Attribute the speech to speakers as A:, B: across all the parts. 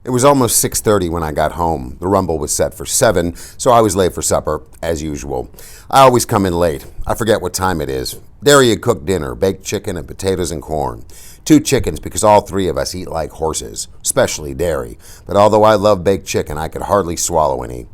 A: It was almost 6:30 when I got home. The rumble was set for 7, so I was late for supper, as usual. I always come in late. I forget what time it is. Derry had cooked dinner, baked chicken and potatoes and corn. 2 chickens because all 3 of us eat like horses, especially Derry. But although I love baked chicken, I could hardly swallow any.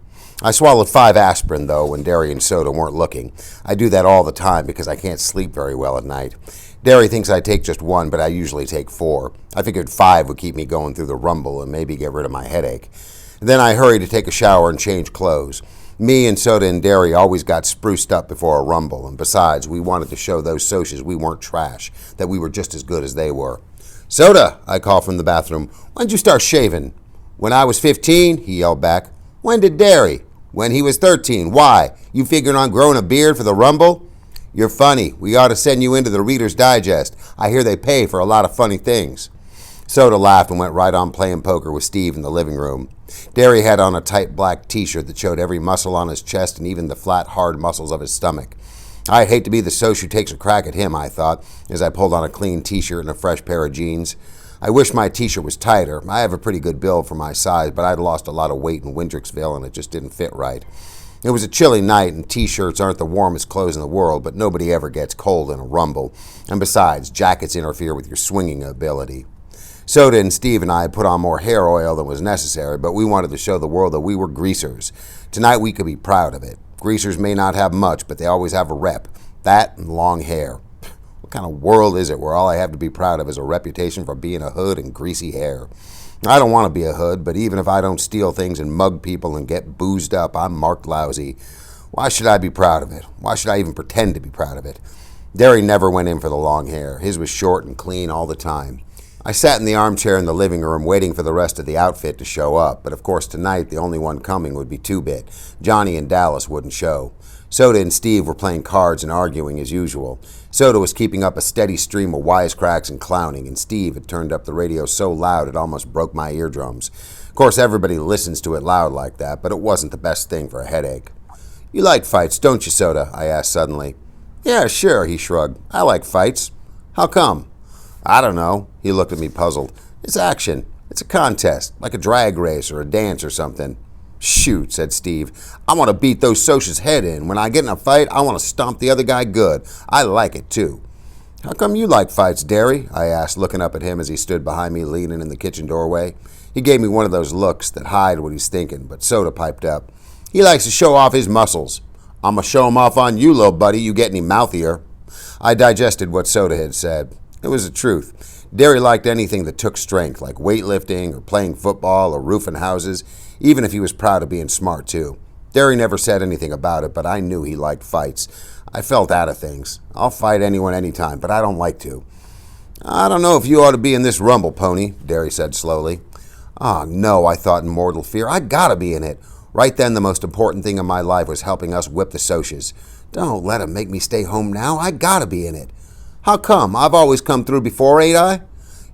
A: I swallowed 5 aspirin, though, when Derry and Soda weren't looking. I do that all the time because I can't sleep very well at night. Derry thinks I take just 1, but I usually take 4. I figured 5 would keep me going through the rumble and maybe get rid of my headache. Then I hurried to take a shower and change clothes. Me and Soda and Derry always got spruced up before a rumble, and besides, we wanted to show those socias we weren't trash, that we were just as good as they were. "Soda," I called from the bathroom, "when'd you start shaving?" "When I was 15, he yelled back. "When did Derry?" "When he was 13. Why? You figuring on growing a beard for the rumble?" "You're funny. We ought to send you into the Reader's Digest. I hear they pay for a lot of funny things." Soda laughed and went right on playing poker with Steve in the living room. Derry had on a tight black t-shirt that showed every muscle on his chest and even the flat, hard muscles of his stomach. I'd hate to be the soc who takes a crack at him, I thought, as I pulled on a clean t-shirt and a fresh pair of jeans. I wish my t-shirt was tighter. I have a pretty good build for my size, but I'd lost a lot of weight in Windricksville and it just didn't fit right. It was a chilly night, and t-shirts aren't the warmest clothes in the world, but nobody ever gets cold in a rumble. And besides, jackets interfere with your swinging ability. Soda and Steve and I put on more hair oil than was necessary, but we wanted to show the world that we were greasers. Tonight we could be proud of it. Greasers may not have much, but they always have a rep. That and long hair. What kind of world is it where all I have to be proud of is a reputation for being a hood and greasy hair? I don't want to be a hood, but even if I don't steal things and mug people and get boozed up, I'm marked lousy. Why should I be proud of it? Why should I even pretend to be proud of it? Derry never went in for the long hair. His was short and clean all the time. I sat in the armchair in the living room waiting for the rest of the outfit to show up, but of course tonight the only one coming would be Two-Bit. Johnny and Dallas wouldn't show. Soda and Steve were playing cards and arguing as usual. Soda was keeping up a steady stream of wisecracks and clowning, and Steve had turned up the radio so loud it almost broke my eardrums. Of course, everybody listens to it loud like that, but it wasn't the best thing for a headache. "You like fights, don't you, Soda?" I asked suddenly. "Yeah, sure," he shrugged. "I like fights. How come?" "I don't know." He looked at me puzzled. "It's action. It's a contest, like a drag race or a dance or something." "Shoot," said Steve. "I want to beat those socias' head in. When I get in a fight, I want to stomp the other guy good. I like it, too." "How come you like fights, Derry?" I asked, looking up at him as he stood behind me leaning in the kitchen doorway. He gave me one of those looks that hide what he's thinking, but Soda piped up. "He likes to show off his muscles." "I'm going to show 'em off on you, little buddy. You get any mouthier." I digested what Soda had said. It was the truth. Derry liked anything that took strength, like weightlifting or playing football or roofing houses, even if he was proud of being smart, too. Derry never said anything about it, but I knew he liked fights. I felt out of things. I'll fight anyone anytime, but I don't like to. "I don't know if you ought to be in this rumble, Pony," Derry said slowly. "Oh, no," I thought in mortal fear. I gotta be in it. Right then, the most important thing in my life was helping us whip the socias. Don't let 'em make me stay home now. I gotta be in it. "How come? I've always come through before, ain't I?"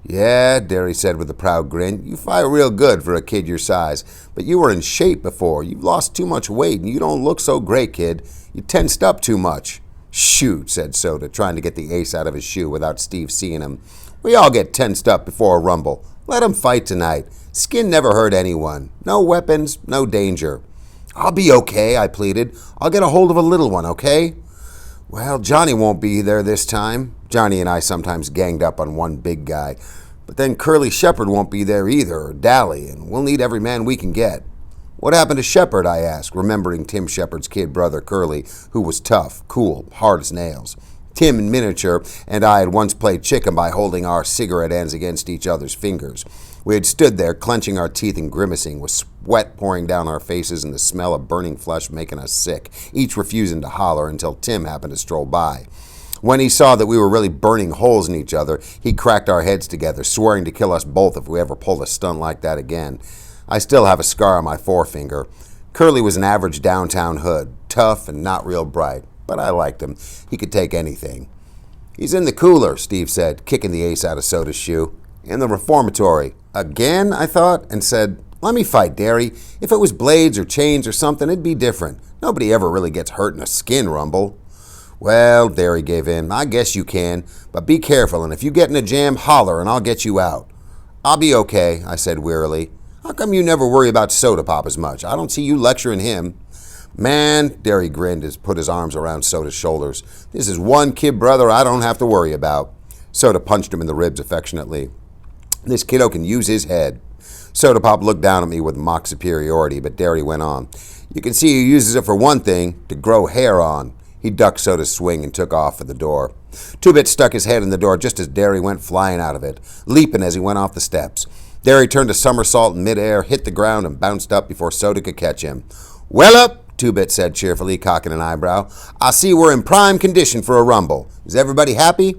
A: "Yeah," Derry said with a proud grin. "You fight real good for a kid your size. But you were in shape before. You've lost too much weight, and you don't look so great, kid. You tensed up too much." "Shoot," said Soda, trying to get the ace out of his shoe without Steve seeing him. "We all get tensed up before a rumble. Let 'em fight tonight. Skin never hurt anyone. No weapons, no danger." "I'll be okay," I pleaded. "I'll get a hold of a little one, okay?" "Well, Johnny won't be there this time." Johnny and I sometimes ganged up on one big guy. "But then Curly Shepard won't be there either, or Dally, and we'll need every man we can get." "What happened to Shepard?" I asked, remembering Tim Shepard's kid brother Curly, who was tough, cool, hard as nails. Tim in miniature and I had once played chicken by holding our cigarette ends against each other's fingers. We had stood there, clenching our teeth and grimacing, with sweat pouring down our faces and the smell of burning flesh making us sick, each refusing to holler until Tim happened to stroll by. When he saw that we were really burning holes in each other, he cracked our heads together, swearing to kill us both if we ever pulled a stunt like that again. I still have a scar on my forefinger. Curly was an average downtown hood, tough and not real bright, but I liked him. He could take anything. "He's in the cooler," Steve said, kicking the ace out of Soda's shoe. "In the reformatory." "Again?" I thought, and said, "Let me fight, Derry. If it was blades or chains or something, it'd be different. Nobody ever really gets hurt in a skin rumble." "Well," Derry gave in, "I guess you can, but be careful, and if you get in a jam, holler, and I'll get you out." "I'll be okay," I said wearily. How come you never worry about Soda Pop as much? I don't see you lecturing him. Man, Derry grinned and put his arms around Soda's shoulders. This is one kid brother I don't have to worry about. Soda punched him in the ribs affectionately. This kiddo can use his head. Soda Pop looked down at me with mock superiority, but Derry went on. You can see he uses it for one thing, to grow hair on. He ducked Soda's swing and took off for the door. Two-Bit stuck his head in the door just as Derry went flying out of it, leaping as he went off the steps. Derry turned a somersault in midair, hit the ground, and bounced up before Soda could catch him. Well up, Two-Bit said cheerfully, cocking an eyebrow. I see we're in prime condition for a rumble. Is everybody happy?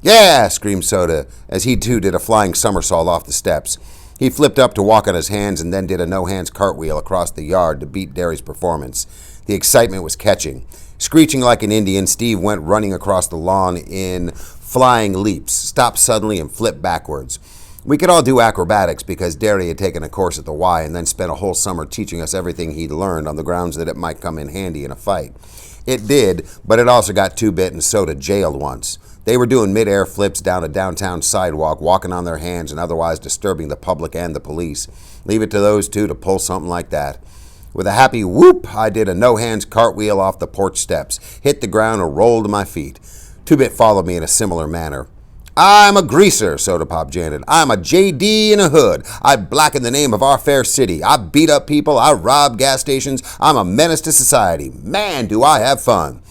A: Yeah, screamed Soda, as he too did a flying somersault off the steps. He flipped up to walk on his hands and then did a no-hands cartwheel across the yard to beat Derry's performance. The excitement was catching. Screeching like an Indian, Steve went running across the lawn in flying leaps, stopped suddenly and flipped backwards. We could all do acrobatics because Derry had taken a course at the Y and then spent a whole summer teaching us everything he'd learned on the grounds that it might come in handy in a fight. It did, but it also got Two-Bit and Soda jailed once. They were doing mid-air flips down a downtown sidewalk, walking on their hands and otherwise disturbing the public and the police. Leave it to those two to pull something like that. With a happy whoop, I did a no-hands cartwheel off the porch steps, hit the ground and rolled to my feet. Two-Bit followed me in a similar manner. I'm a greaser, Soda Pop chanted. I'm a J.D. in a hood. I blacken the name of our fair city. I beat up people. I rob gas stations. I'm a menace to society. Man, do I have fun.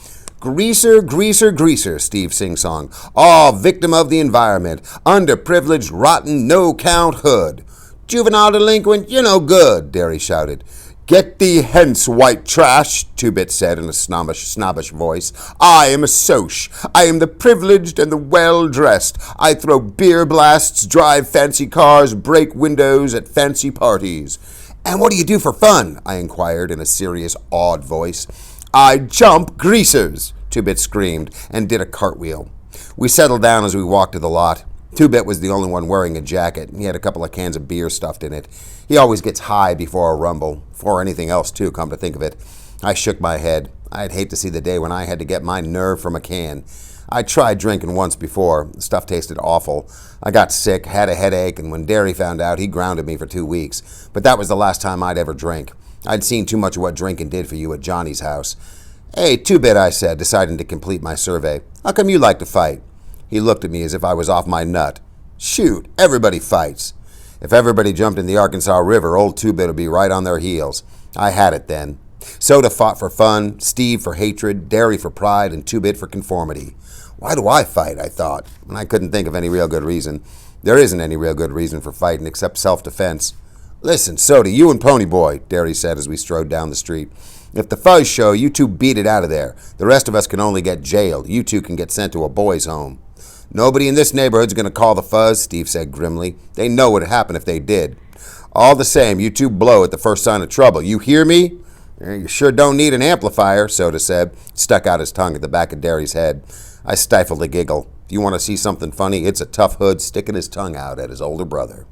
A: Greaser, greaser, greaser, Steve sing-song. All victim of the environment. Underprivileged, rotten, no-count hood. Juvenile delinquent, you're no good, Derry shouted. Get thee hence, white trash, Two-Bit said in a snobbish voice. I am a Soch. I am the privileged and the well-dressed. I throw beer blasts, drive fancy cars, break windows at fancy parties. And what do you do for fun? I inquired in a serious, awed voice. I jump greasers, Two-Bit screamed and did a cartwheel. We settled down as we walked to the lot. Two-Bit was the only one wearing a jacket. He had a couple of cans of beer stuffed in it. He always gets high before a rumble, before anything else too, come to think of it. I shook my head. I'd hate to see the day when I had to get my nerve from a can. I tried drinking once before. The stuff tasted awful. I got sick, had a headache, and when Derry found out, he grounded me for 2 weeks. But that was the last time I'd ever drink. I'd seen too much of what drinking did for you at Johnny's house. Hey, Two-Bit, I said, deciding to complete my survey. How come you like to fight? He looked at me as if I was off my nut. Shoot, everybody fights. If everybody jumped in the Arkansas River, old Two-Bit would be right on their heels. I had it then. Soda fought for fun, Steve for hatred, Derry for pride, and Two-Bit for conformity. Why do I fight, I thought, and I couldn't think of any real good reason. There isn't any real good reason for fighting except self-defense. Listen, Soda, you and Ponyboy, Derry said as we strode down the street. If the fuzz show, you two beat it out of there. The rest of us can only get jailed. You two can get sent to a boys' home. Nobody in this neighborhood's going to call the fuzz, Steve said grimly. They know what would happen if they did. All the same, you two blow at the first sign of trouble. You hear me? You sure don't need an amplifier, Soda said, stuck out his tongue at the back of Derry's head. I stifled a giggle. If you want to see something funny, it's a tough hood sticking his tongue out at his older brother.